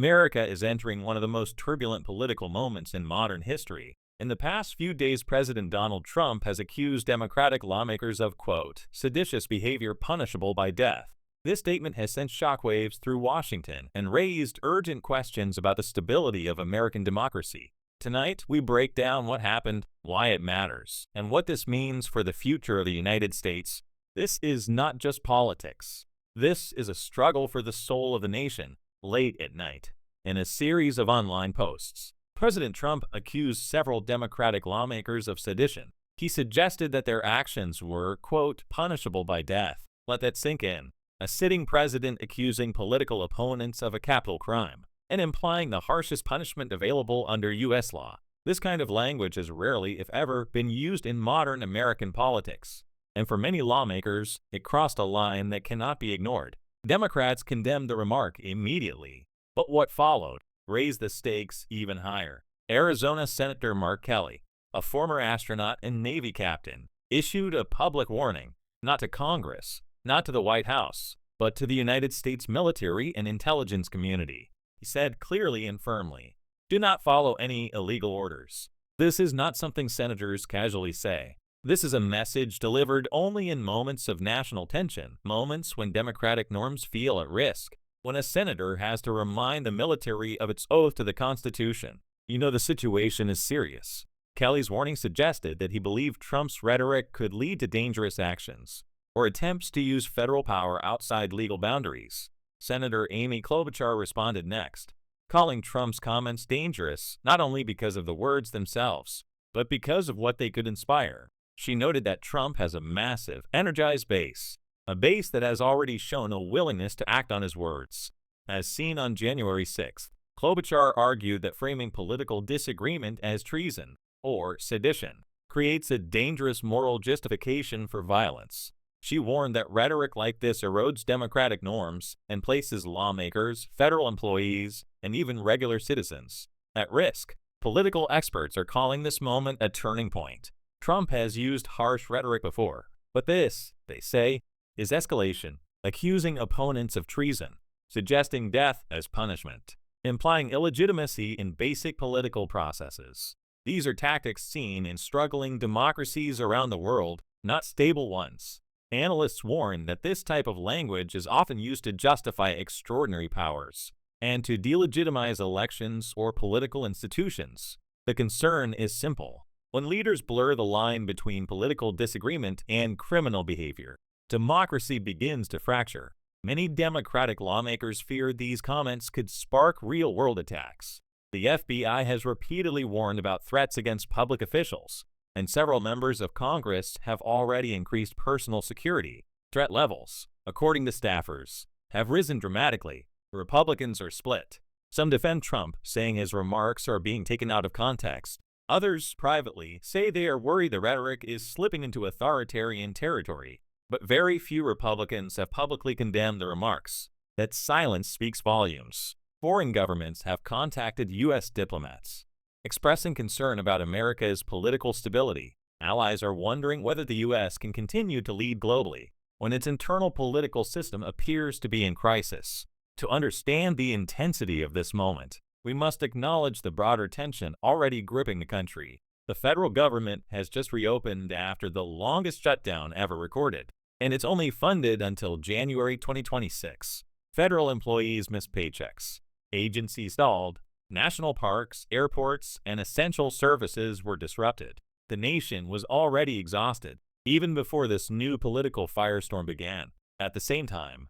America is entering one of the most turbulent political moments in modern history. In the past few days, President Donald Trump has accused Democratic lawmakers of, quote, seditious behavior punishable by death. This statement has sent shockwaves through Washington and raised urgent questions about the stability of American democracy. Tonight, we break down what happened, why it matters, and what this means for the future of the United States. This is not just politics. This is a struggle for the soul of the nation. Late at night, in a series of online posts, President Trump accused several Democratic lawmakers of sedition. He suggested that their actions were, quote, punishable by death. Let that sink in. A sitting president accusing political opponents of a capital crime and implying the harshest punishment available under U.S. law. This kind of language has rarely, if ever, been used in modern American politics. And for many lawmakers, it crossed a line that cannot be ignored. Democrats condemned the remark immediately, but what followed raised the stakes even higher. Arizona Senator Mark Kelly, a former astronaut and Navy captain, issued a public warning, not to Congress, not to the White House, but to the United States military and intelligence community. He said clearly and firmly, do not follow any illegal orders. This is not something senators casually say. This is a message delivered only in moments of national tension, moments when democratic norms feel at risk, when a senator has to remind the military of its oath to the Constitution. You know the situation is serious. Kelly's warning suggested that he believed Trump's rhetoric could lead to dangerous actions or attempts to use federal power outside legal boundaries. Senator Amy Klobuchar responded next, calling Trump's comments dangerous not only because of the words themselves, but because of what they could inspire. She noted that Trump has a massive, energized base, a base that has already shown a willingness to act on his words. As seen on January 6th, Klobuchar argued that framing political disagreement as treason or sedition creates a dangerous moral justification for violence. She warned that rhetoric like this erodes democratic norms and places lawmakers, federal employees, and even regular citizens at risk. Political experts are calling this moment a turning point. Trump has used harsh rhetoric before, but this, they say, is escalation, accusing opponents of treason, suggesting death as punishment, implying illegitimacy in basic political processes. These are tactics seen in struggling democracies around the world, not stable ones. Analysts warn that this type of language is often used to justify extraordinary powers and to delegitimize elections or political institutions. The concern is simple. When leaders blur the line between political disagreement and criminal behavior, democracy begins to fracture. Many Democratic lawmakers fear these comments could spark real-world attacks. The FBI has repeatedly warned about threats against public officials, and several members of Congress have already increased personal security. Threat levels, according to staffers, have risen dramatically. Republicans are split. Some defend Trump, saying his remarks are being taken out of context. Others, privately, say they are worried the rhetoric is slipping into authoritarian territory. But very few Republicans have publicly condemned the remarks. That silence speaks volumes. Foreign governments have contacted U.S. diplomats, expressing concern about America's political stability. Allies are wondering whether the U.S. can continue to lead globally when its internal political system appears to be in crisis. To understand the intensity of this moment, we must acknowledge the broader tension already gripping the country. The federal government has just reopened after the longest shutdown ever recorded, and it's only funded until January 2026. Federal employees missed paychecks, agencies stalled, national parks, airports, and essential services were disrupted. The nation was already exhausted, even before this new political firestorm began. At the same time,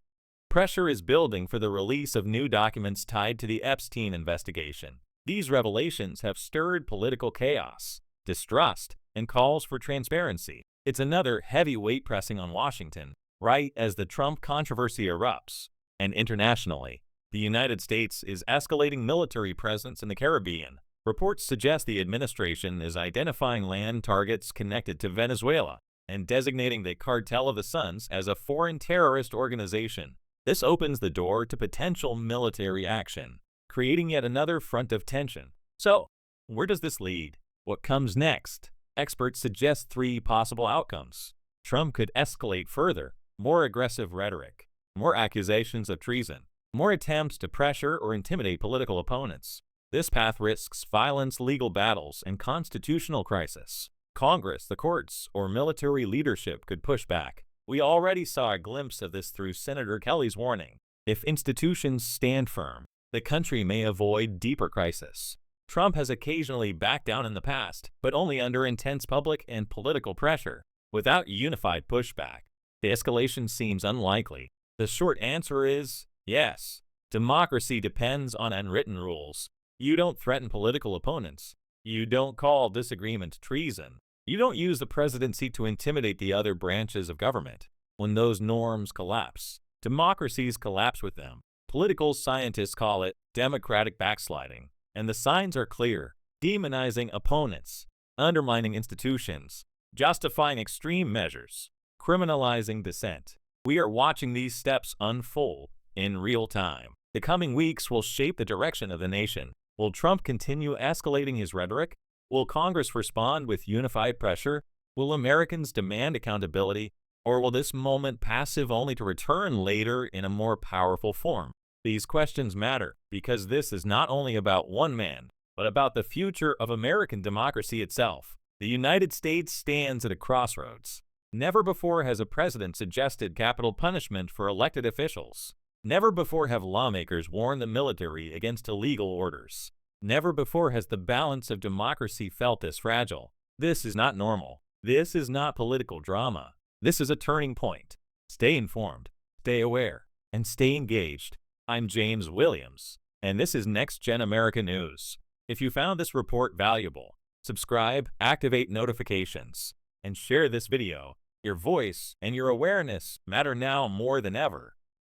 pressure is building for the release of new documents tied to the Epstein investigation. These revelations have stirred political chaos, distrust, and calls for transparency. It's another heavy weight pressing on Washington, right as the Trump controversy erupts. And internationally, the United States is escalating military presence in the Caribbean. Reports suggest the administration is identifying land targets connected to Venezuela and designating the Cartel of the Suns as a foreign terrorist organization. This opens the door to potential military action, creating yet another front of tension. So, where does this lead? What comes next? Experts suggest three possible outcomes. Trump could escalate further, more aggressive rhetoric, more accusations of treason, more attempts to pressure or intimidate political opponents. This path risks violence, legal battles, and constitutional crisis. Congress, the courts, or military leadership could push back. We already saw a glimpse of this through Senator Kelly's warning. If institutions stand firm, the country may avoid deeper crisis. Trump has occasionally backed down in the past, but only under intense public and political pressure. Without unified pushback, the escalation seems unlikely. The short answer is yes. Democracy depends on unwritten rules. You don't threaten political opponents. You don't call disagreement treason. You don't use the presidency to intimidate the other branches of government. When those norms collapse, democracies collapse with them. Political scientists call it democratic backsliding. And the signs are clear: demonizing opponents, undermining institutions, justifying extreme measures, criminalizing dissent. We are watching these steps unfold in real time. The coming weeks will shape the direction of the nation. Will Trump continue escalating his rhetoric? Will Congress respond with unified pressure? Will Americans demand accountability? Or will this moment passive only to return later in a more powerful form? These questions matter because this is not only about one man, but about the future of American democracy itself. The United States stands at a crossroads. Never before has a president suggested capital punishment for elected officials. Never before have lawmakers warned the military against illegal orders. Never before has the balance of democracy felt this fragile. This is not normal. This is not political drama. This is a turning point. Stay informed, stay aware, and stay engaged. I'm James Williams, and this is Next Gen America News. If you found this report valuable, subscribe, activate notifications, and share this video. Your voice and your awareness matter now more than ever.